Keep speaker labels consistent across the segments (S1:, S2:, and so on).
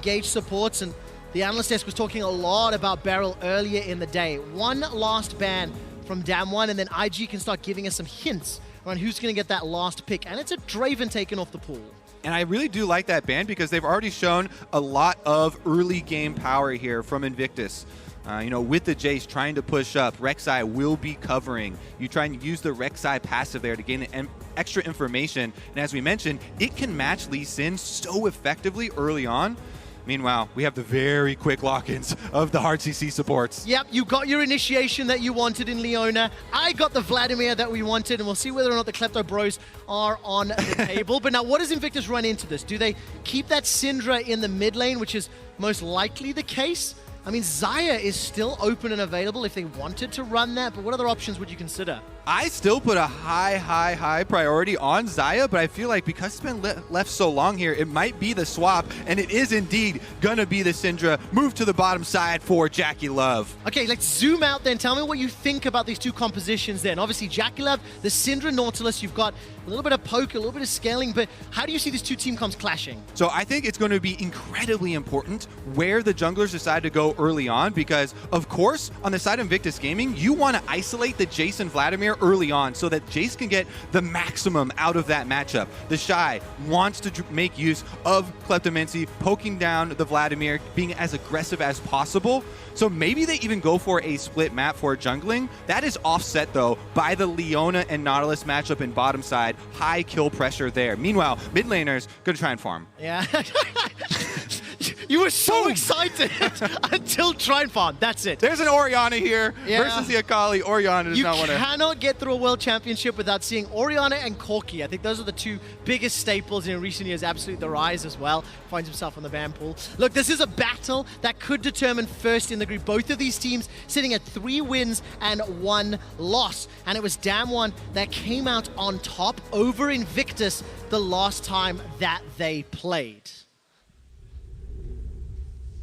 S1: engaged supports, and the analyst desk was talking a lot about Beryl earlier in the day. One last ban from DAMWON, and then IG can start giving us some hints around who's going to get that last pick, and it's a Draven taken off the pool.
S2: And I really do like that ban because they've already shown a lot of early game power here from Invictus. You know, with the Jayce trying to push up, Rek'Sai will be covering. You try and use the Rek'Sai passive there to gain extra information. And as we mentioned, it can match Lee Sin so effectively early on. Meanwhile, we have the very quick lock-ins of the hard CC supports.
S1: Yep, you got your initiation that you wanted in Leona. I got the Vladimir that we wanted, and we'll see whether or not the Klepto Bros are on the table. But now, what does Invictus run into this? Do they keep that Syndra in the mid lane, which is most likely the case? I mean, Xayah is still open and available if they wanted to run that, but what other options would you consider?
S2: I still put a high priority on Xayah, but I feel like because it's been left so long here, it might be the swap, and it is indeed gonna be the Syndra. Move to the bottom side for JackeyLove.
S1: Okay, let's zoom out then. Tell me what you think about these two compositions then. Obviously, JackeyLove, the Syndra Nautilus, you've got a little bit of poke, a little bit of scaling, but how do you see these two team comps clashing?
S2: So I think it's going to be incredibly important where the junglers decide to go early on, because of course, on the side of Invictus Gaming, you want to isolate the Jayce and Vladimir early on so that Jayce can get the maximum out of that matchup. TheShy wants to make use of Kleptomancy, poking down the Vladimir, being as aggressive as possible. So maybe they even go for a split map for jungling. That is offset though by the Leona and Nautilus matchup in bottom side. High kill pressure there. Meanwhile, mid laners gonna try and farm.
S1: Yeah. You were so excited until try and farm. That's it.
S2: There's an Orianna here versus the Akali. Orianna does not want to.
S1: You cannot get through a world championship without seeing Orianna and Coah. I think those are the two biggest staples in recent years. Absolutely the rise as well. Finds himself on the ban pool. Look, this is a battle that could determine first in the group. Both of these teams sitting at 3 wins and 1 loss. And it was DAMWON that came out on top over Invictus the last time that they played.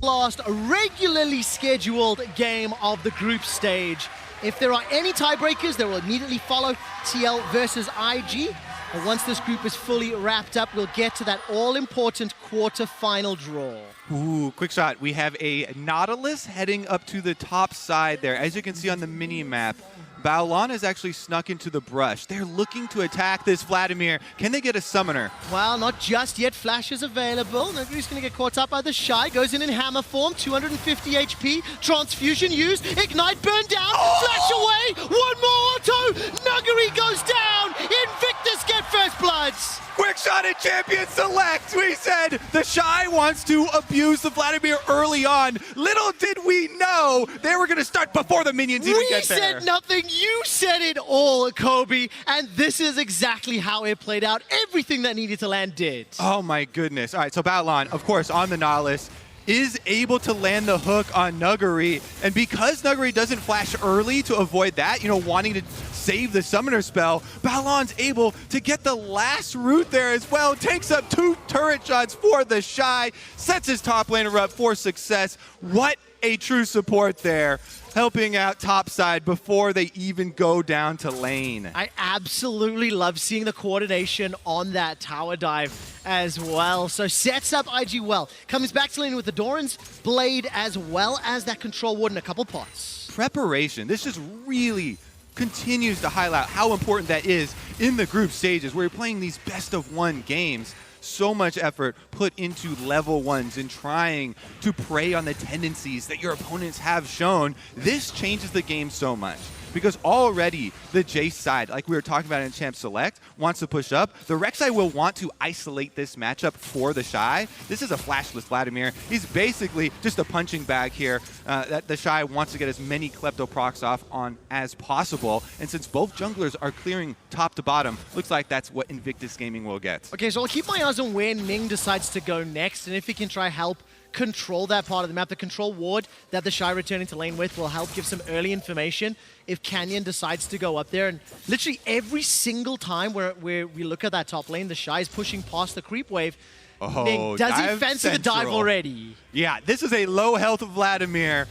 S1: Last regularly scheduled game of the group stage. If there are any tiebreakers, they will immediately follow TL versus IG. And once this group is fully wrapped up, we'll get to that all-important quarter-final draw.
S2: Ooh, quick shot. We have a Nautilus heading up to the top side there. As you can see on the mini-map, Baolan has actually snuck into the brush. They're looking to attack this Vladimir. Can they get a summoner?
S1: Well, not just yet. Flash is available. Nuguri's going to get caught up by TheShy. Goes in hammer form. 250 HP. Transfusion used. Ignite burned down. Flash away. One more auto. Nuguri goes down. Invictus get first bloods.
S2: Quick shot at Champion Select. We said TheShy wants to abuse the Vladimir early on. Little did we know they were going to start before the minions even get there.
S1: We said nothing. You said it all, Kobe. And this is exactly how it played out. Everything that needed to land did.
S2: Oh my goodness. All right, so Baolan, of course, on the Nautilus, is able to land the hook on Nuguri. And because Nuguri doesn't flash early to avoid that, you know, wanting to save the summoner spell, Baolan's able to get the last root there as well. Takes up 2 turret shots for TheShy, sets his top laner up for success. What a true support there, helping out topside before they even go down to lane.
S1: I absolutely love seeing the coordination on that tower dive as well. So sets up IG well. Comes back to lane with the Doran's Blade as well as that control ward and a couple pots.
S2: Preparation. This just really continues to highlight how important that is in the group stages where you're playing these best of 1 games. So much effort put into level 1s and trying to prey on the tendencies that your opponents have shown. This changes the game so much. Because already the Jayce side, like we were talking about in Champ Select, wants to push up. The Rek'Sai will want to isolate this matchup for TheShy. This is a flashless Vladimir. He's basically just a punching bag here that TheShy wants to get as many Klepto procs off on as possible. And since both junglers are clearing top to bottom, looks like that's what Invictus Gaming will get.
S1: Okay, so I'll keep my eyes on where Ning decides to go next, and if he can try help control that part of the map. The control ward that TheShy returning to lane with will help give some early information if Canyon decides to go up there. And literally every single time where we look at that top lane, TheShy is pushing past the creep wave.
S2: Oh,
S1: does he fancy the dive already?
S2: Yeah, this is a low health Vladimir.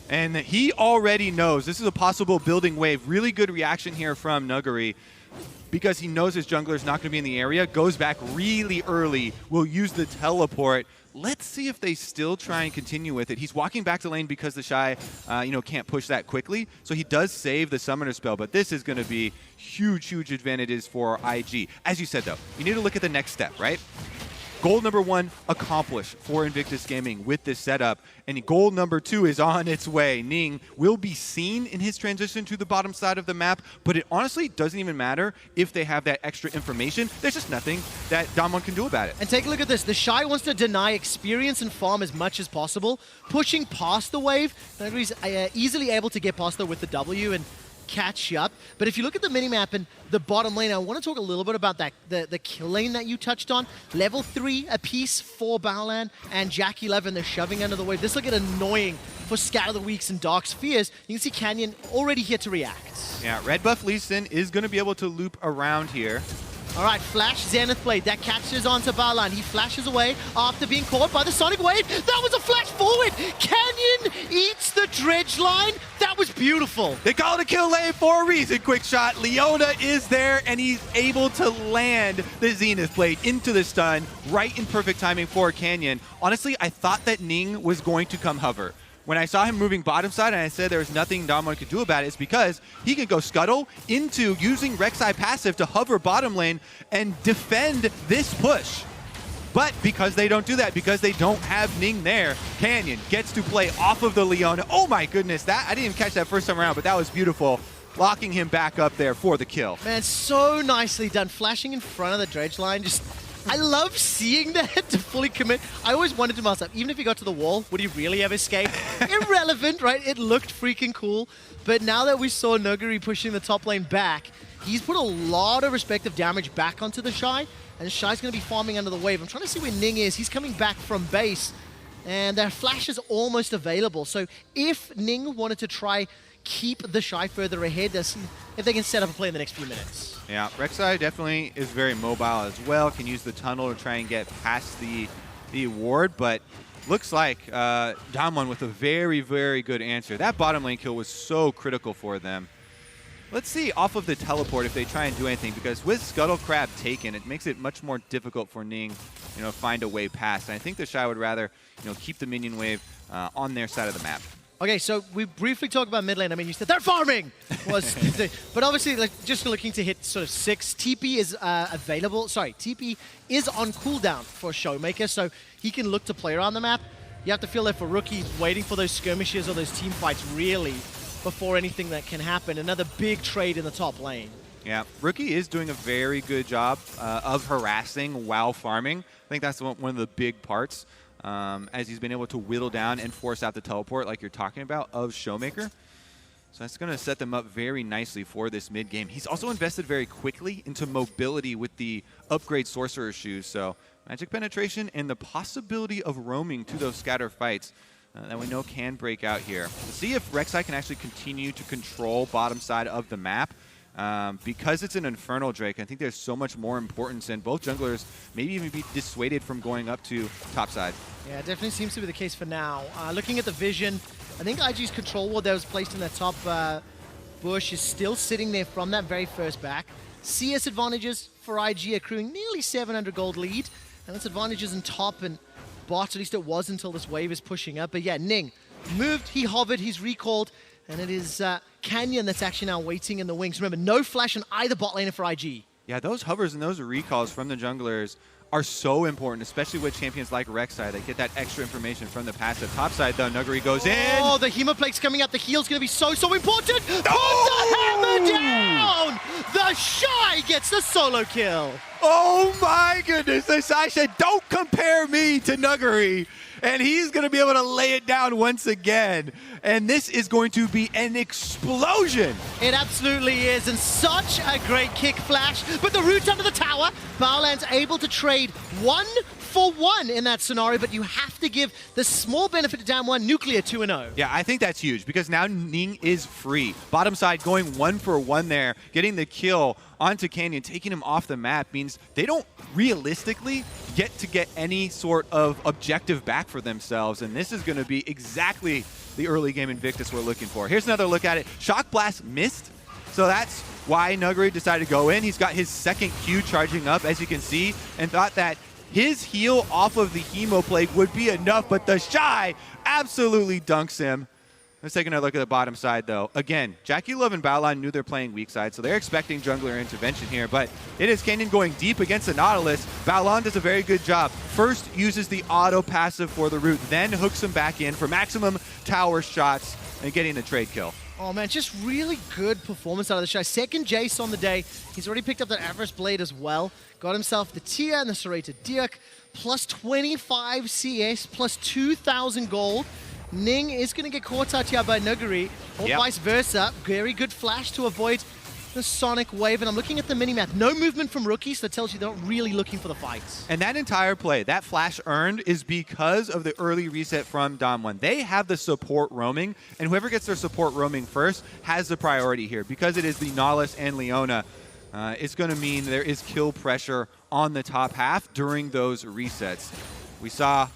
S2: And he already knows this is a possible building wave. Really good reaction here from Nuguri, because he knows his jungler is not going to be in the area. Goes back really early, will use the teleport, Let's see if they still try and continue with it. He's walking back to lane because TheShy, can't push that quickly. So he does save the summoner spell, but this is going to be huge, huge advantages for IG. As you said, though, you need to look at the next step, right? Goal number 1 accomplished for Invictus Gaming with this setup, and goal number 2 is on its way. Ning will be seen in his transition to the bottom side of the map, but it honestly doesn't even matter if they have that extra information. There's just nothing that DAMWON can do about it.
S1: And take a look at this. TheShy wants to deny experience and farm as much as possible, pushing past the wave. Nuguri's easily able to get past there with the W and catch up. But if you look at the minimap and the bottom lane, I want to talk a little bit about that the kill lane that you touched on. Level 3 apiece for Baolan and JackeyLove, and they're shoving under the wave. This will get annoying for Scatter the Weaks and Dark Spheres. You can see Canyon already here to react.
S2: Yeah, red buff Lee Sin is going to be able to loop around here.
S1: All right, Flash Zenith Blade, that catches onto Baolan. He flashes away after being caught by the Sonic Wave. That was a flash forward. Canyon eats the dredge line. That was beautiful.
S2: They call it a kill lane for a reason. Quick shot. Leona is there, and he's able to land the Zenith Blade into the stun right in perfect timing for Canyon. Honestly, I thought that Ning was going to come hover. When I saw him moving bottom side and I said there was nothing DAMWON could do about it, it's because he can go scuttle into using Rek'Sai passive to hover bottom lane and defend this push. But because they don't do that, because they don't have Ning there, Canyon gets to play off of the Leona. Oh my goodness, I didn't even catch that first time around, but that was beautiful. Locking him back up there for the kill.
S1: Man, so nicely done. Flashing in front of the dredge line, I love seeing that to fully commit. I always wondered to myself, even if he got to the wall, would he really have escaped? Irrelevant, right? It looked freaking cool. But now that we saw Nuguri pushing the top lane back, he's put a lot of respective damage back onto TheShy, and Shy's going to be farming under the wave. I'm trying to see where Ning is. He's coming back from base, and their flash is almost available. So if Ning wanted to try keep TheShy further ahead, if they can set up a play in the next few minutes.
S2: Yeah, Rek'Sai definitely is very mobile as well, can use the tunnel to try and get past the ward, but looks like DAMWON with a very, very good answer. That bottom lane kill was so critical for them. Let's see off of the teleport if they try and do anything, because with Scuttle Crab taken, it makes it much more difficult for Ning, find a way past. And I think TheShy would rather, keep the minion wave on their side of the map.
S1: Okay, so we briefly talked about mid lane. I mean, you said they're farming! But obviously, just looking to hit sort of 6. TP is available. Sorry, TP is on cooldown for ShowMaker, so he can look to play around the map. You have to feel that for Rookie, waiting for those skirmishes or those team fights, really, before anything that can happen. Another big trade in the top lane.
S2: Yeah, Rookie is doing a very good job of harassing while farming. I think that's one of the big parts. As he's been able to whittle down and force out the teleport like you're talking about of ShowMaker. So that's going to set them up very nicely for this mid game. He's also invested very quickly into mobility with the upgrade Sorcerer shoes. So magic penetration and the possibility of roaming to those scatter fights that we know can break out here. We'll see if Rek'Sai can actually continue to control bottom side of the map. Because it's an Infernal Drake, I think there's so much more importance, and both junglers maybe even be dissuaded from going up to top side.
S1: Yeah, it definitely seems to be the case for now. Looking at the vision, I think IG's control ward that was placed in that top bush is still sitting there from that very first back. CS advantages for IG accruing nearly 700 gold lead, and that's advantages in top and bot, at least it was until this wave is pushing up. But yeah, Ning moved, he hovered, he's recalled, and it is Canyon that's actually now waiting in the wings. Remember, no flash on either bot lane for IG.
S2: Yeah, those hovers and those recalls from the junglers are so important, especially with champions like Rek'Sai that get that extra information from the passive. Top side, though, Nuguri goes in.
S1: Oh, the Hemoplate's coming up. The heal's going to be so important. Put the hammer down! TheShy gets the solo kill.
S2: Oh my goodness, TheShy said, don't compare me to Nuguri. And he's going to be able to lay it down once again. And this is going to be an explosion.
S1: It absolutely is. And such a great kick flash. But the route under the tower, Baolan's able to trade 1-for-1 in that scenario. But you have to give the small benefit to DAMWON Nuclear 2-0.
S2: Yeah, I think that's huge because now Ning is free. Bottom side going 1-for-1 there, getting the kill onto Canyon, taking him off the map means they don't realistically get any sort of objective back for themselves, and this is going to be exactly the early game Invictus we're looking for. Here's another look at it. Shock Blast missed, so that's why Nuguri decided to go in. He's got his second Q charging up, as you can see, and thought that His heal off of the Hemo Plague would be enough, but TheShy absolutely dunks him. Let's take another look at the bottom side, though. Again, JackeyLove and Baolan knew they're playing weak side, so they're expecting jungler intervention here, but it is Canyon going deep against the Nautilus. Baolan does a very good job. First uses the auto passive for the root, then hooks him back in for maximum tower shots and getting the trade kill.
S1: Oh man, just really good performance out of TheShy. Second Jayce on the day. He's already picked up that Avarice Blade as well. Got himself the Tia and the Serrated Dirk, plus 25 CS, plus 2,000 gold. Ning is going to get caught out here by Nuguri, or vice versa. Very good flash to avoid the Sonic Wave, and I'm looking at the minimap. No movement from rookies, that tells you they're not really looking for the fights.
S2: And that entire play, that flash earned, is because of the early reset from DAMWON. They have the support roaming, and whoever gets their support roaming first has the priority here. Because it is the Nautilus and Leona, it's going to mean there is kill pressure on the top half during those resets. We saw,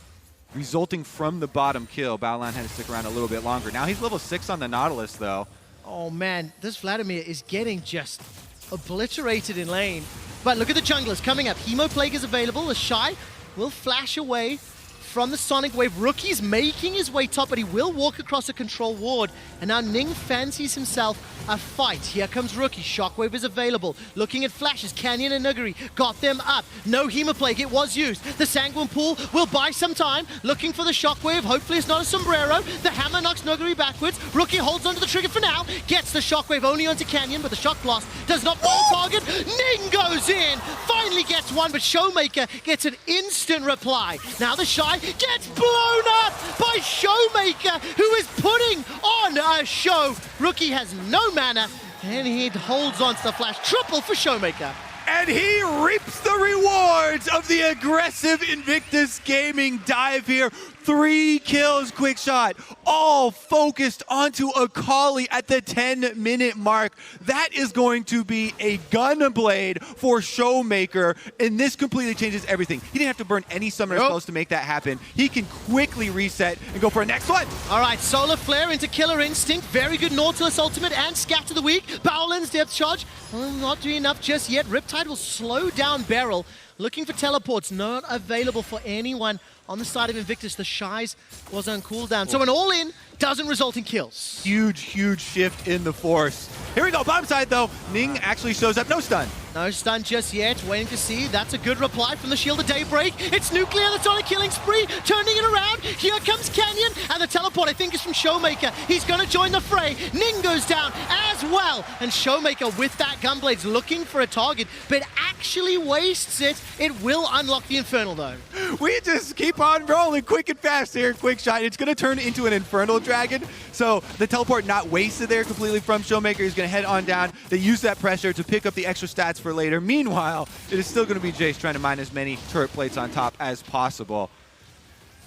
S2: resulting from the bottom kill, Baolan had to stick around a little bit longer. Now he's level 6 on the Nautilus, though.
S1: Oh man, this Vladimir is getting just obliterated in lane. But look at the junglers coming up. Hemo Plague is available. TheShy will flash away from the Sonic Wave. Rookie's making his way top, but he will walk across a control ward. And now Ning fancies himself a fight. Here comes Rookie. Shockwave is available. Looking at flashes. Canyon and Nuguri got them up. No Hemo Plague. It was used. The Sanguine Pool will buy some time. Looking for the Shockwave. Hopefully it's not a sombrero. The hammer knocks Nuguri backwards. Rookie holds onto the trigger for now. Gets the Shockwave only onto Canyon, but the Shock Blast does not fall target. Ning goes in. Finally gets one, but ShowMaker gets an instant reply. Now TheShy gets blown up by ShowMaker, who is putting on a show. Rookie has no mana, and he holds on to the flash. Triple for ShowMaker.
S2: And he reaps the rewards of the aggressive Invictus Gaming dive here. 3 kills, quick shot, all focused onto Akali at the 10-minute mark. That is going to be a gun blade for ShowMaker, and this completely changes everything. He didn't have to burn any summoner spells to make that happen. He can quickly reset and go for a next one.
S1: All right, Solar Flare into Killer Instinct. Very good Nautilus ultimate and Scatter the Weak. Baolan's depth charge, well, not doing enough just yet. Riptide will slow down Beryl. Looking for teleports, not available for anyone on the side of Invictus. TheShy's was on cooldown. So an all-in doesn't result in kills.
S2: Huge, huge shift in the force. Here we go, bottom side though. Ning actually shows up, no stun.
S1: No stun just yet, waiting to see. That's a good reply from the Shield of Daybreak. It's Nuclear that's on a killing spree, turning it around. Here comes Canyon, and the teleport I think is from ShowMaker. He's gonna join the fray. Ning goes down as well. And ShowMaker with that Gunblade's looking for a target, but actually wastes it. It will unlock the Infernal though.
S2: We just keep on rolling quick and fast here, quick shot. It's gonna turn into an Infernal Dragon. So the teleport not wasted there completely from ShowMaker. He's gonna head on down. They use that pressure to pick up the extra stats for later. Meanwhile, it is still going to be Jayce trying to mine as many turret plates on top as possible.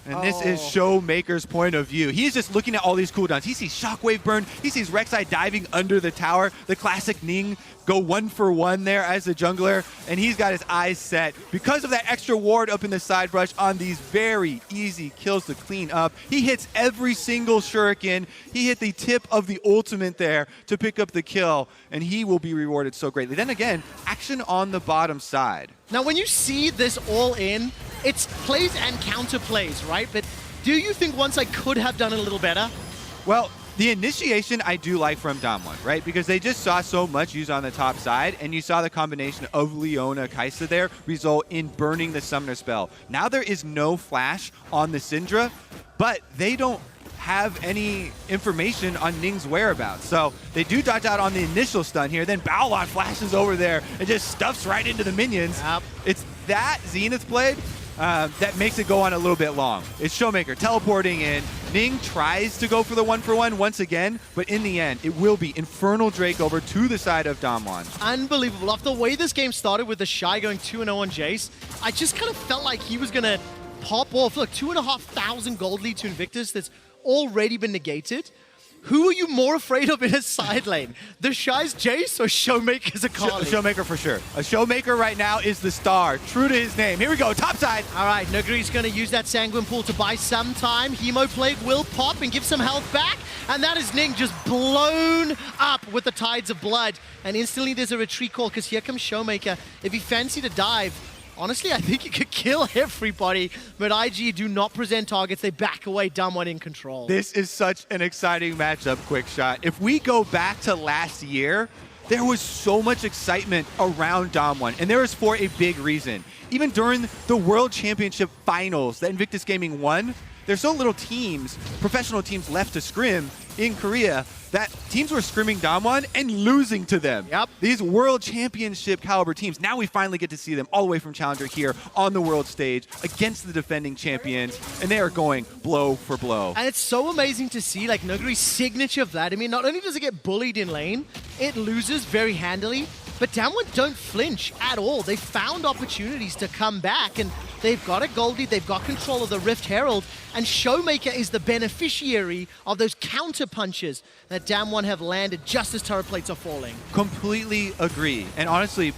S2: And this is ShowMaker's point of view. He's just looking at all these cooldowns. He sees Shockwave burn. He sees Rek'Sai diving under the tower. The classic Ning go 1-for-1 there as the jungler. And he's got his eyes set. Because of that extra ward up in the side brush on these very easy kills to clean up, he hits every single shuriken. He hit the tip of the ultimate there to pick up the kill. And he will be rewarded so greatly. Then again, action on the bottom side.
S1: Now, when you see this all in, it's plays and counter plays, right? But do you think once I could have done it a little better?
S2: Well, the initiation I do like from DAMWON, right? Because they just saw so much used on the top side, and you saw the combination of Leona, Kaisa there result in burning the summoner spell. Now there is no flash on the Syndra, but they don't have any information on Ning's whereabouts. So they do dodge out on the initial stun here, then Baolan flashes over there and just stuffs right into the minions.
S1: Yep.
S2: It's that Zenith Blade that makes it go on a little bit long. It's ShowMaker teleporting in. Ning tries to go for the 1-for-1 once again, but in the end, it will be Infernal Drake over to the side of DAMWON.
S1: Unbelievable. After the way this game started with TheShy going 2-0 on Jayce, I just kind of felt like he was going to pop off. Look, 2,500 gold lead to Invictus that's already been negated. Who are you more afraid of in his side lane? TheShy's Jayce or ShowMaker's Akali?
S2: ShowMaker for sure. A ShowMaker right now is the star, true to his name. Here we go, top side.
S1: All right, Nuguri's going to use that Sanguine Pool to buy some time. Hemo Plague will pop and give some health back. And that is Ning just blown up with the Tides of Blood. And instantly there's a retreat call because here comes ShowMaker. If he fancied a dive, Honestly, I think you could kill everybody, but IG do not present targets. They back away, DAMWON in control.
S2: This is such an exciting matchup, Quickshot. If we go back to last year, there was so much excitement around DAMWON, and there was for a big reason. Even during the World Championship Finals that Invictus Gaming won, there's so little teams, professional teams left to scrim in Korea, that teams were scrimming DAMWON and losing to them.
S1: Yep.
S2: These World Championship caliber teams, now we finally get to see them all the way from Challenger here on the world stage against the defending champions, and they are going blow for blow.
S1: And it's so amazing to see, like, Nuguri's signature Vladimir, not only does it get bullied in lane, it loses very handily, but DAMWON don't flinch at all. They found opportunities to come back, and they've got a Goldie, they've got control of the Rift Herald, and ShowMaker is the beneficiary of those counter punches that DAMWON have landed just as turret plates are falling.
S2: Completely agree. And honestly,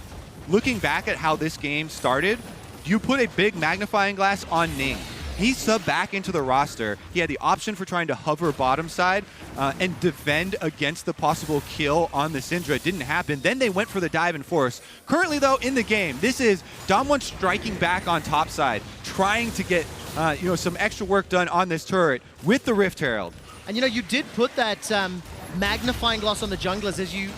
S2: looking back at how this game started, you put a big magnifying glass on Ning. He subbed back into the roster. He had the option for trying to hover bottom side and defend against the possible kill on the Syndra. It didn't happen. Then they went for the dive and force. Currently, though, in the game, this is DAMWON striking back on top side, trying to get some extra work done on this turret with the Rift Herald.
S1: And you did put that magnifying glass on the junglers as you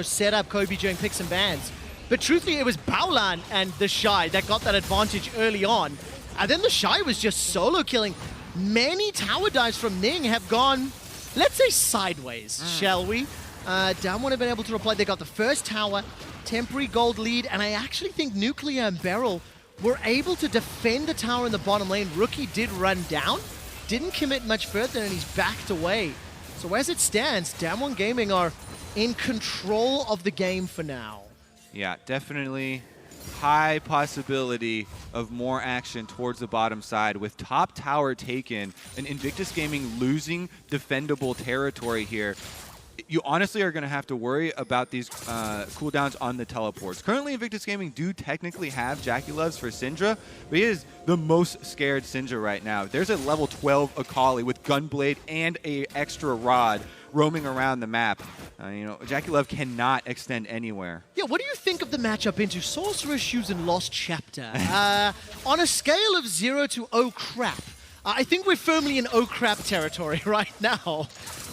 S1: set up Kobe during picks and bans. But truthfully, it was Baolan and TheShy that got that advantage early on. And then TheShy was just solo killing. Many tower dives from Ning have gone, let's say, sideways, shall we? DAMWON have been able to reply. They got the first tower, temporary gold lead, and I actually think Nuclear and Beryl were able to defend the tower in the bottom lane. Rookie did run down, didn't commit much further, and he's backed away. So as it stands, DWG Gaming are in control of the game for now.
S2: Yeah, definitely high possibility of more action towards the bottom side with top tower taken and Invictus Gaming losing defendable territory here. You honestly are going to have to worry about these cooldowns on the teleports. Currently, Invictus Gaming do technically have JackeyLoves for Syndra, but he is the most scared Syndra right now. There's a level 12 Akali with Gunblade and a extra rod roaming around the map. JackeyLove cannot extend anywhere.
S1: Yeah, what do you think of the matchup into Sorcerer's Shoes and Lost Chapter? On a scale of 0 to oh crap, I think we're firmly in oh crap territory right now.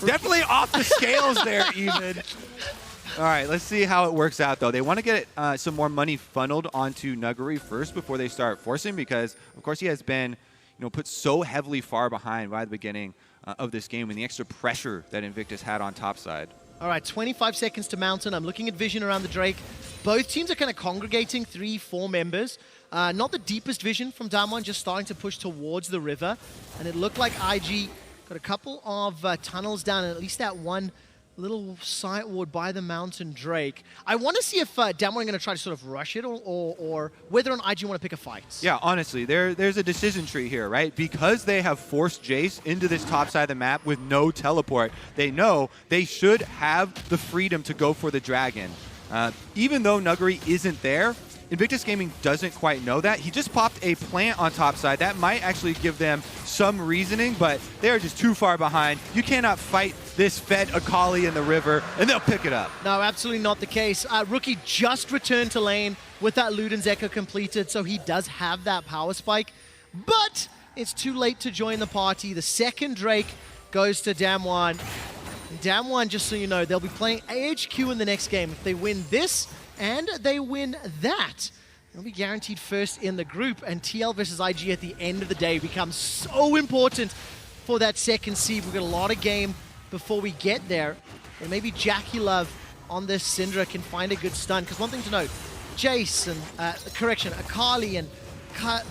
S2: Definitely off the scales there, even. All right, let's see how it works out, though. They want to get some more money funneled onto Nuguri first before they start forcing, because, of course, he has been put so heavily far behind by the beginning of this game and the extra pressure that Invictus had on top side.
S1: All right, 25 seconds to Mountain. I'm looking at vision around the Drake. Both teams are kind of congregating 3-4 members. Not the deepest vision from DWG, just starting to push towards the river. And it looked like IG got a couple of tunnels down, and at least that one little side ward by the Mountain Drake. I want to see if DWG are going to try to sort of rush it or whether or not IG want to pick a fight.
S2: Yeah, honestly, there's a decision tree here, right? Because they have forced Jayce into this top side of the map with no teleport, they know they should have the freedom to go for the dragon. Even though Nuguri isn't there, Invictus Gaming doesn't quite know that. He just popped a plant on top side. That might actually give them some reasoning, but they're just too far behind. You cannot fight this fed Akali in the river, and they'll pick it up.
S1: No, absolutely not the case. Rookie just returned to lane with that Luden's Echo completed, so he does have that power spike, but it's too late to join the party. The second Drake goes to DWG. DWG, just so you know, they'll be playing AHQ in the next game. If they win this, and they win that, they'll be guaranteed first in the group, and TL versus IG at the end of the day becomes so important for that second seed. We've got a lot of game before we get there, and maybe JackeyLove on this Syndra can find a good stun, because one thing to note, Jayce and, Akali and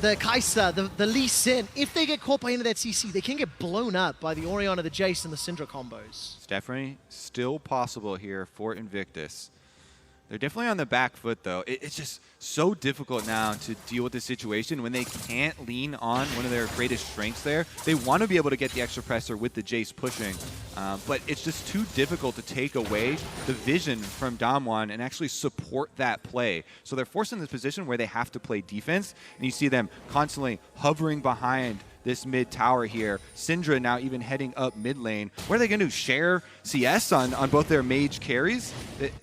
S1: the Kaisa, the Lee Sin, if they get caught by into that CC, they can get blown up by the Orianna, the Jayce, and the Syndra combos.
S2: It's definitely still possible here for Invictus. They're definitely on the back foot, though. It's just so difficult now to deal with this situation when they can't lean on one of their greatest strengths there. They want to be able to get the extra pressure with the Jayce pushing, but it's just too difficult to take away the vision from DWG and actually support that play. So they're forced in this position where they have to play defense, and you see them constantly hovering behind this mid tower here. Syndra now even heading up mid lane. What are they going to do? Share CS on both their mage carries?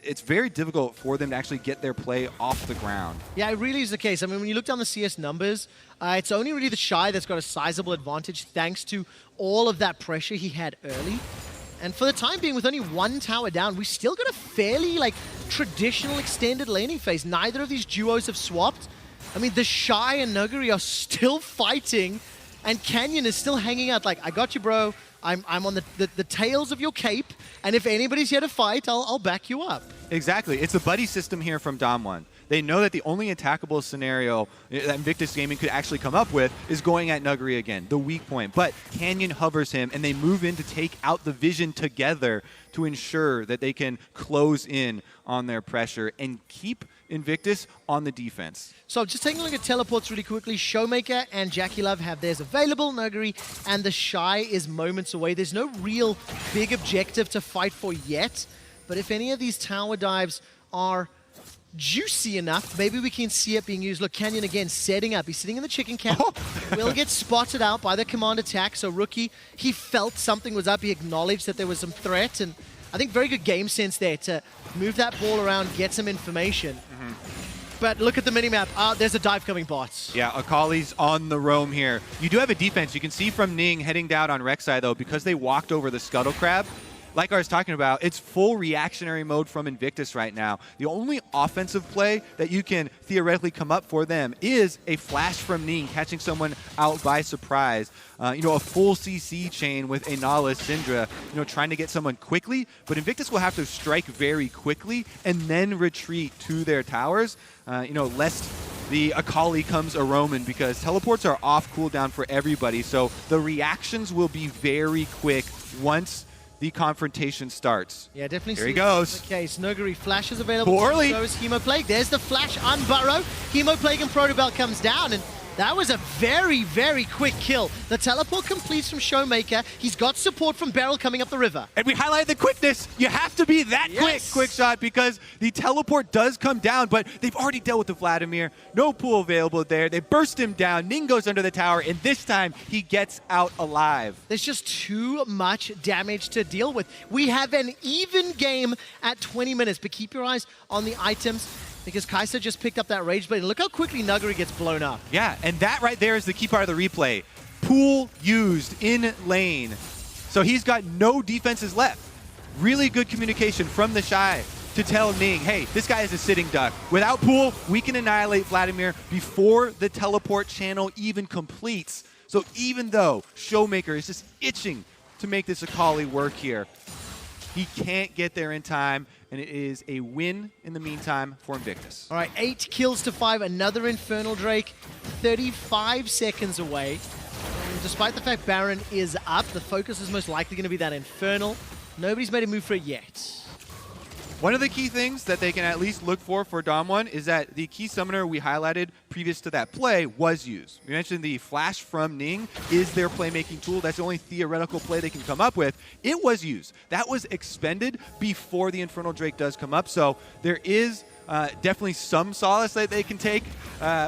S2: It's very difficult for them to actually get their play off the ground.
S1: Yeah, it really is the case. I mean, when you look down the CS numbers, it's only really TheShy that's got a sizable advantage thanks to all of that pressure he had early. And for the time being, with only one tower down, we still got a fairly traditional extended laning phase. Neither of these duos have swapped. I mean, TheShy and Nuguri are still fighting, and Canyon is still hanging out like, I got you, bro. I'm on the tails of your cape, and if anybody's here to fight, I'll back you up.
S2: Exactly. It's the buddy system here from DAMWON. They know that the only attackable scenario that Invictus Gaming could actually come up with is going at Nuguri again, the weak point. But Canyon hovers him, and they move in to take out the vision together to ensure that they can close in on their pressure and keep Invictus on the defense.
S1: So just taking a look at teleports really quickly. ShowMaker and JackeyLove have theirs available. Nuguri and TheShy is moments away. There's no real big objective to fight for yet. But if any of these tower dives are juicy enough, maybe we can see it being used. Look, Canyon again setting up. He's sitting in the chicken camp. Will get spotted out by the command attack. So Rookie, he felt something was up. He acknowledged that there was some threat. And I think very good game sense there to move that ball around, get some information. But look at the minimap. There's a dive coming bots.
S2: Yeah, Akali's on the roam here. You do have a defense. You can see from Ning heading down on Rek'Sai, though, because they walked over the Scuttle Crab. Like I was talking about, it's full reactionary mode from Invictus right now. The only offensive play that you can theoretically come up for them is a flash from Ning, catching someone out by surprise. A full CC chain with a Nautilus Syndra, trying to get someone quickly. But Invictus will have to strike very quickly and then retreat to their towers, lest the Akali comes a Roman, because teleports are off cooldown for everybody. So the reactions will be very quick once the confrontation starts.
S1: Yeah, definitely.
S2: Here he goes.
S1: The case. Nuguri flash is available.
S2: Poorly.
S1: So is Hemoplague. There's the flash on Burrow. Hemoplague and Protobelt comes down, and that was a very, very quick kill. The teleport completes from ShowMaker. He's got support from Beryl coming up the river.
S2: And we highlighted the quickness. You have to be that quick shot, because the teleport does come down, but they've already dealt with the Vladimir. No pool available there. They burst him down. Ning goes under the tower, and this time he gets out alive.
S1: There's just too much damage to deal with. We have an even game at 20 minutes, but keep your eyes on the items, because Kaisa just picked up that Rage Blade, and look how quickly Nuguri gets blown up.
S2: Yeah, and that right there is the key part of the replay. Pool used in lane. So he's got no defenses left. Really good communication from TheShy to tell Ning, hey, this guy is a sitting duck. Without pool, we can annihilate Vladimir before the teleport channel even completes. So even though ShowMaker is just itching to make this Akali work here, he can't get there in time, and it is a win in the meantime for Invictus.
S1: All right, 8 kills to 5, another Infernal Drake, 35 seconds away. And despite the fact Baron is up, the focus is most likely going to be that Infernal. Nobody's made a move for it yet.
S2: One of the key things that they can at least look for DAMWON is that the key summoner we highlighted previous to that play was used. We mentioned the flash from Ning is their playmaking tool. That's the only theoretical play they can come up with. It was used. That was expended before the Infernal Drake does come up. So there is definitely some solace that they can take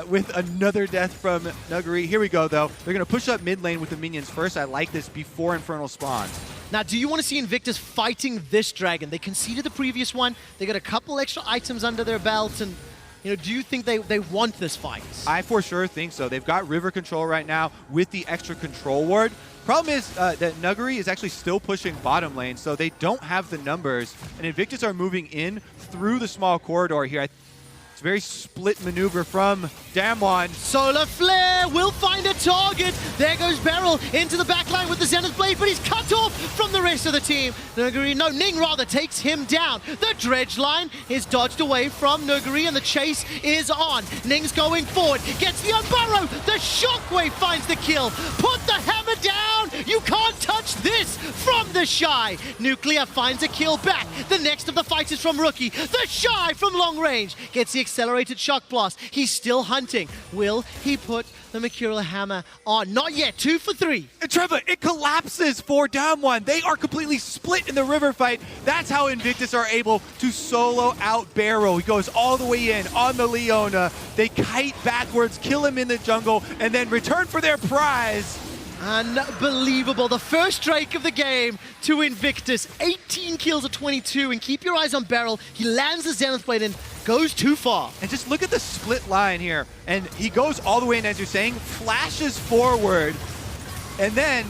S2: with another death from Nuguri. Here we go, though. They're going to push up mid lane with the minions first. I like this before Infernal spawns.
S1: Now, do you want to see Invictus fighting this dragon? They conceded the previous one. They got a couple extra items under their belt, and do you think they want this fight? I
S2: for sure think so. They've got river control right now with the extra control ward. Problem is that Nuguri is actually still pushing bottom lane, so they don't have the numbers, and Invictus are moving in through the small corridor here. It's a very split maneuver from DAMWON.
S1: Solar Flare will find a target. There goes Beryl into the backline with the Zenith Blade, but he's cut off from the rest of the team. Ning rather takes him down. The Dredge line is dodged away from Nuguri, and the chase is on. Ning's going forward, gets the unburrow. The Shockwave finds the kill. Put the hammer down. You can't touch this from TheShy. Nuclear finds a kill back. The next of the fights is from Rookie. TheShy from long range gets the accelerated shock blast. He's still hunting. Will he put the Mercurial Hammer on? Not yet. 2 for 3.
S2: And Trevor, it collapses for DAMWON. They are completely split in the river fight. That's how Invictus are able to solo out Beryl. He goes all the way in on the Leona. They kite backwards, kill him in the jungle, and then return for their prize.
S1: Unbelievable. The first Drake of the game to Invictus. 18 kills at 22. And keep your eyes on Beryl. He lands the Zenith Blade and goes too far.
S2: And just look at the split line here. And he goes all the way in, as you're saying, flashes forward. And then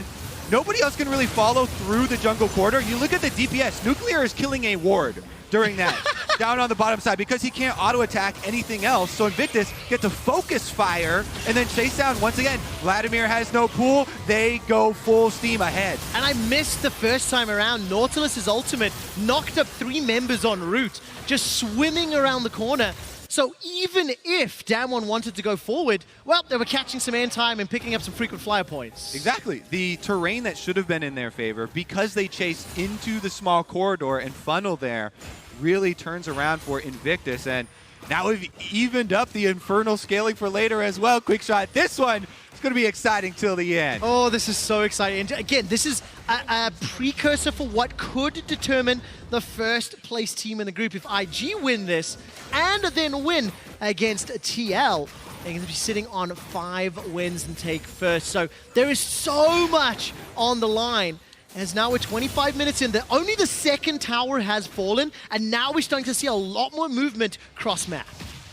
S2: nobody else can really follow through the jungle corridor. You look at the DPS. Nuclear is killing a ward during that. Down on the bottom side because he can't auto-attack anything else. So Invictus get to focus fire and then chase down once again. Vladimir has no pool. They go full steam ahead.
S1: And I missed the first time around. Nautilus' ultimate knocked up 3 members en route, just swimming around the corner. So even if DAMWON wanted to go forward, well, they were catching some air time and picking up some frequent flyer points.
S2: Exactly. The terrain that should have been in their favor, because they chased into the small corridor and funnel there, really turns around for Invictus. And now we've evened up the infernal scaling for later as well. Quick shot. This one is going to be exciting till the end.
S1: Oh, this is so exciting. And again, this is a precursor for what could determine the first place team in the group. If IG win this and then win against TL, they're going to be sitting on 5 wins and take first. So there is so much on the line. As now we're 25 minutes in, only the second tower has fallen, and now we're starting to see a lot more movement cross-map.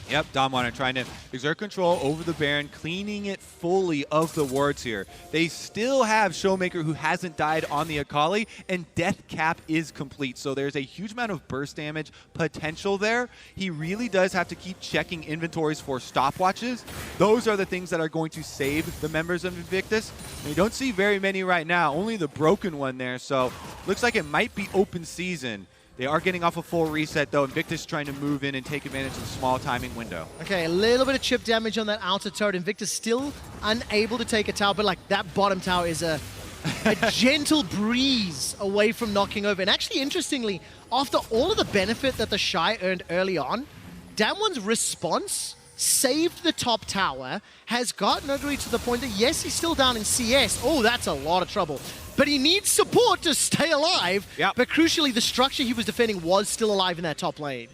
S2: Yep, DAMWON are trying to exert control over the Baron, cleaning it fully of the wards here. They still have ShowMaker, who hasn't died on the Akali, and Death Cap is complete. So there's a huge amount of burst damage potential there. He really does have to keep checking inventories for stopwatches. Those are the things that are going to save the members of Invictus. And you don't see very many right now, only the broken one there. So looks like it might be open season. They are getting off a full reset, though. Invictus trying to move in and take advantage of the small timing window.
S1: Okay, a little bit of chip damage on that outer turret. Invictus still unable to take a tower, but like that bottom tower is a gentle breeze away from knocking over. And actually, interestingly, after all of the benefit that TheShy earned early on, DAMWON's response saved the top tower, has got Nuguri to the point that, yes, he's still down in CS. Oh, that's a lot of trouble. But he needs support to stay alive.
S2: Yep.
S1: But crucially, the structure he was defending was still alive in that top lane.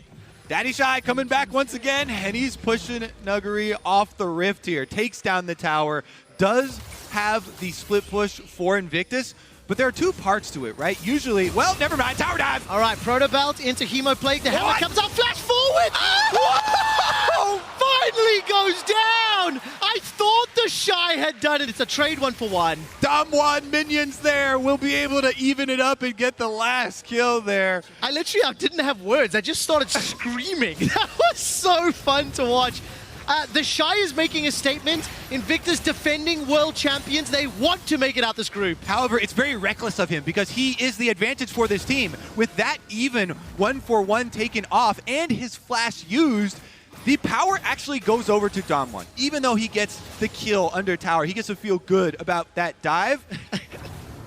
S2: TheShy coming back once again, and he's pushing Nuguri off the rift here. Takes down the tower, does have the split push for Invictus, but there are 2 parts to it, right? Usually, well, never mind, tower dive!
S1: All right, Proto Belt into Hemo Plague. The hammer comes out, flash forward! Whoa! Finally goes down! I thought TheShy had done it. It's a trade 1-for-1.
S2: DAMWON minions there will be able to even it up and get the last kill there.
S1: I didn't have words. I just started screaming. That was so fun to watch. TheShy is making a statement. Invictus defending world champions. They want to make it out this group.
S2: However, it's very reckless of him because he is the advantage for this team. With that even 1-for-1 taken off and his flash used, the power actually goes over to DAMWON. Even though he gets the kill under tower, he gets to feel good about that dive.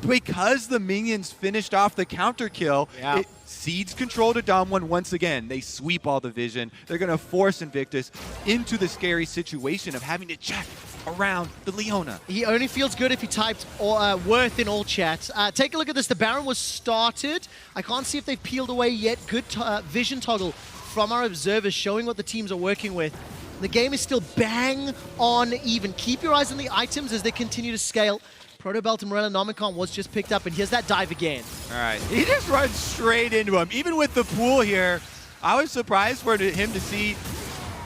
S2: Because the minions finished off the counter kill, it cedes control to DAMWON once again. They sweep all the vision. They're going to force Invictus into the scary situation of having to check around the Leona.
S1: He only feels good if he typed worth in all chats. Take a look at this. The Baron was started. I can't see if they've peeled away yet. Good vision toggle from our observers showing what the teams are working with. The game is still bang on even. Keep your eyes on the items as they continue to scale. Proto Belt and Morellonomicon was just picked up, and here's that dive again.
S2: All right, he just runs straight into him. Even with the pool here, I was surprised for him to see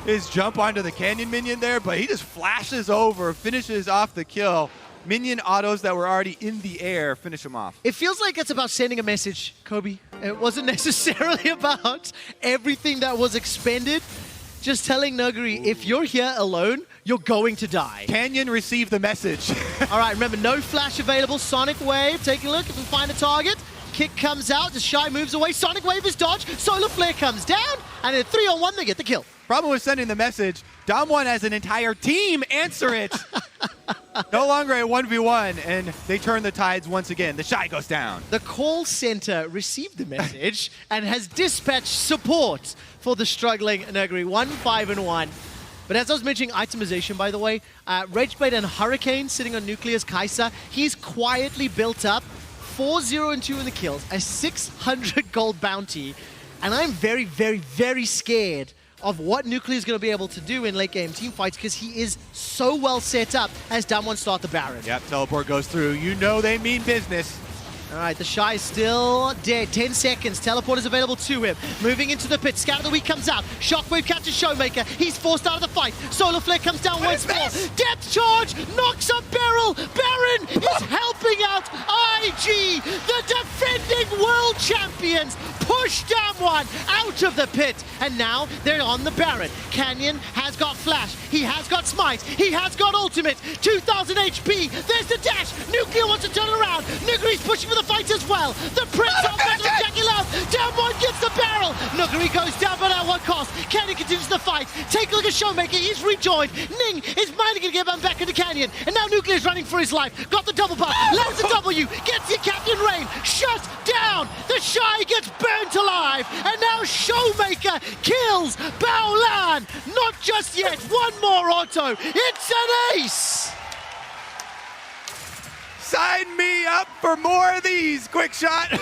S2: his jump onto the Canyon minion there, but he just flashes over, finishes off the kill. Minion autos that were already in the air finish him off.
S1: It feels like it's about sending a message, Kobe. It wasn't necessarily about everything that was expended. Just telling Nuguri, if you're here alone, you're going to die.
S2: Canyon received the message.
S1: All right, remember, no flash available. Sonic Wave, take a look if we find a target. Kick comes out, TheShy moves away. Sonic Wave is dodged. Solar Flare comes down, and in 3-on-1, they get the kill.
S2: Problem with sending the message, DAMWON has an entire team answer it. No longer a 1v1, and they turn the tides once again. TheShy goes down.
S1: The call center received the message and has dispatched support for the struggling Nuguri. 1-5-1. But as I was mentioning itemization, by the way, Rageblade and Hurricane sitting on Nuclear's Kaisa. He's quietly built up 4-0-2 in the kills, a 600 gold bounty. And I'm very, very, very scared of what Nuclear is going to be able to do in late game team fights because he is so well set up as DAMWON start the Baron.
S2: Yep, teleport goes through. You know they mean business.
S1: All right, TheShy is still dead. 10 seconds. Teleport is available to him. Moving into the pit. Scout of the Week comes out. Shockwave catches ShowMaker. He's forced out of the fight. Solar Flare comes down once more. Depth charge knocks up Beryl. Baron is helping out IG. The defending world champions push DAMWON out of the pit. And now they're on the Baron. Canyon has got Flash. He has got Smite. He has got Ultimate. 2,000 HP. There's the dash. Nuclear wants to turn around. Nuguri's pushing for the fight as well. The Prince of JackeyLove. DAMWON gets the barrel. Nuguri goes down, but at what cost? Canyon continues the fight. Take a look at ShowMaker. He's rejoined. Ning is managing to get him back into Canyon. And now Nuclear is running for his life. Got the double buff. Lands the W. Gets the Captain Rain. Shut down. TheShy gets burnt alive. And now ShowMaker kills Baolan. Not just yet. One more auto. It's an ace.
S2: Sign me up for more of these, quick shot.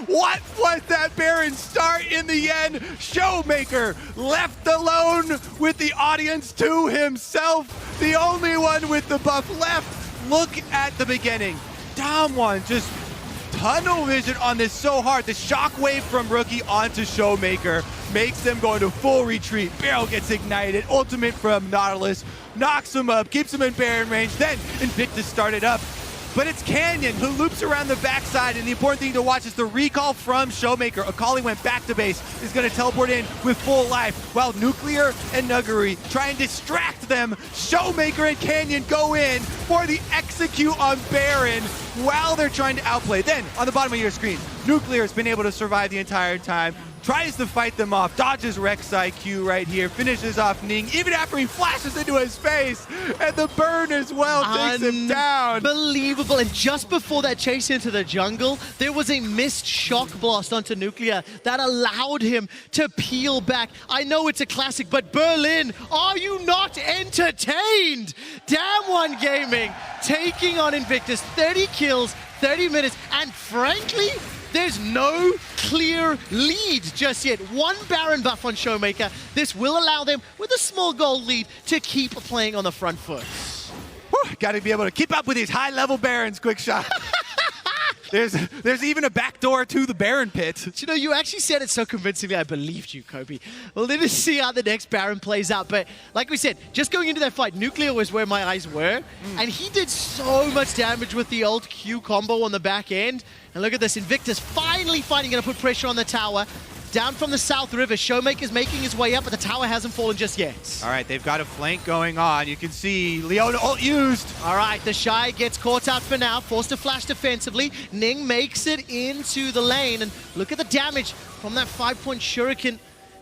S2: What was that Baron start in the end? ShowMaker left alone with the audience to himself. The only one with the buff left. Look at the beginning. DAMWON just tunnel vision on this so hard. The shockwave from Rookie onto ShowMaker makes them go into full retreat. Beryl gets ignited. Ultimate from Nautilus knocks him up, keeps him in Baron range. Then Invictus started up. But it's Canyon who loops around the backside, and the important thing to watch is the recall from ShowMaker. Akali went back to base, is going to teleport in with full life, while Nuclear and Nuguri try and distract them. ShowMaker and Canyon go in for the execute on Baron while they're trying to outplay. Then, on the bottom of your screen, Nuclear has been able to survive the entire time, tries to fight them off, dodges Rek'Sai Q right here, finishes off Ning, even after he flashes into his face, and the burn as well takes him down.
S1: Unbelievable, and just before that chase into the jungle, there was a missed shock blast onto Nuclear that allowed him to peel back. I know it's a classic, but Berlin, are you not entertained? DWG Gaming taking on Invictus, 30 kills, 30 minutes, and frankly, there's no clear lead just yet. One Baron buff on ShowMaker. This will allow them, with a small gold lead, to keep playing on the front foot.
S2: Got to be able to keep up with these high-level Barons, quick shot. There's even a backdoor to the Baron pit.
S1: But you know, you actually said it so convincingly, I believed you, Kobe. Well, let us see how the next Baron plays out. But like we said, just going into that fight, Nuclear was where my eyes were. And he did so much damage with the old Q combo on the back end. And look at this, Invictus finally fighting, going to put pressure on the tower. Down from the South River, ShowMaker's making his way up, but the tower hasn't fallen just yet.
S2: All right, they've got a flank going on. You can see Leona ult used.
S1: All right, TheShy gets caught out for now, forced to flash defensively. Ning makes it into the lane, and look at the damage from that 5-point shuriken.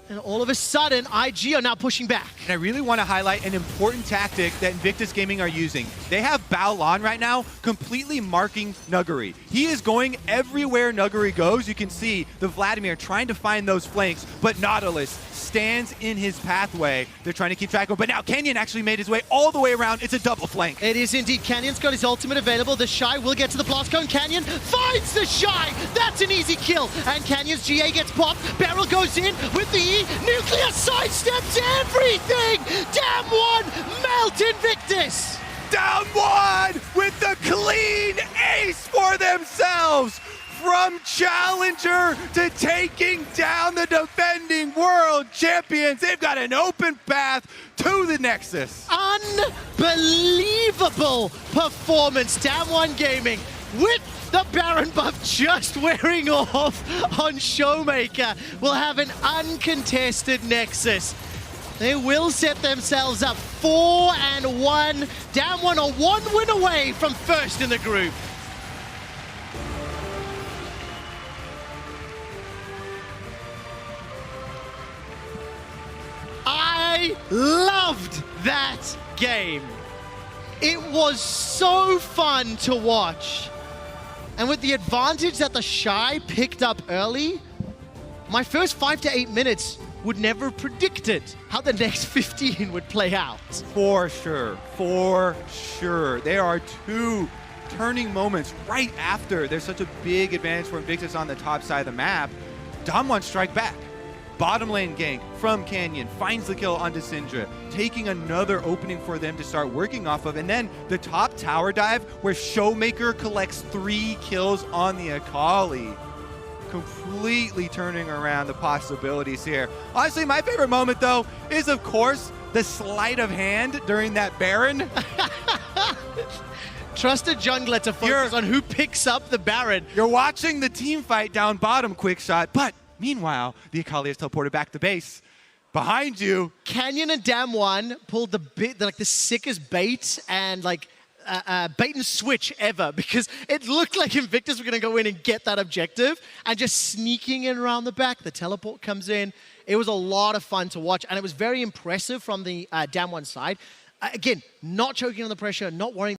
S1: And all of a sudden, IG are now pushing back.
S2: And I really want to highlight an important tactic that Invictus Gaming are using. They have Baolan right now completely marking Nuguri. He is going everywhere Nuguri goes. You can see the Vladimir trying to find those flanks, but Nautilus stands in his pathway. They're trying to keep track of him, but now Canyon actually made his way all the way around. It's a double flank.
S1: It is indeed. Canyon's got his ultimate available. TheShy will get to the blast cone. Canyon finds TheShy. That's an easy kill. And Canyon's GA gets popped. Beryl goes in with the E. Nuclear sidesteps everything. DAMWON melt Invictus.
S2: DAMWON with the clean ace for themselves. From challenger to taking down the defending world champions. They've got an open path to the Nexus.
S1: Unbelievable performance. DWG Gaming with the Baron buff just wearing off on ShowMaker will have an uncontested Nexus. They will set themselves up 4-1. DWG are one win away from first in the group. I loved that game. It was so fun to watch. And with the advantage that TheShy picked up early, my first 5 to 8 minutes would never have predicted how the next 15 would play out.
S2: For sure, for sure. There are two turning moments right after there's such a big advantage for Invictus on the top side of the map. DAMWON strike back. Bottom lane gank from Canyon, finds the kill onto Syndra, taking another opening for them to start working off of. And then the top tower dive where ShowMaker collects 3 kills on the Akali. Completely turning around the possibilities here. Honestly, my favorite moment though is of course the sleight of hand during that Baron.
S1: Trust a jungler to focus on who picks up the Baron.
S2: You're watching the team fight down bottom, quick shot, but meanwhile, the Akali is teleported back to base. Behind you,
S1: Canyon and DAMWON pulled the sickest bait and bait and switch ever, because it looked like Invictus were going to go in and get that objective, and just sneaking in around the back. The teleport comes in. It was a lot of fun to watch, and it was very impressive from the DAMWON side. Again, not choking on the pressure, not worrying.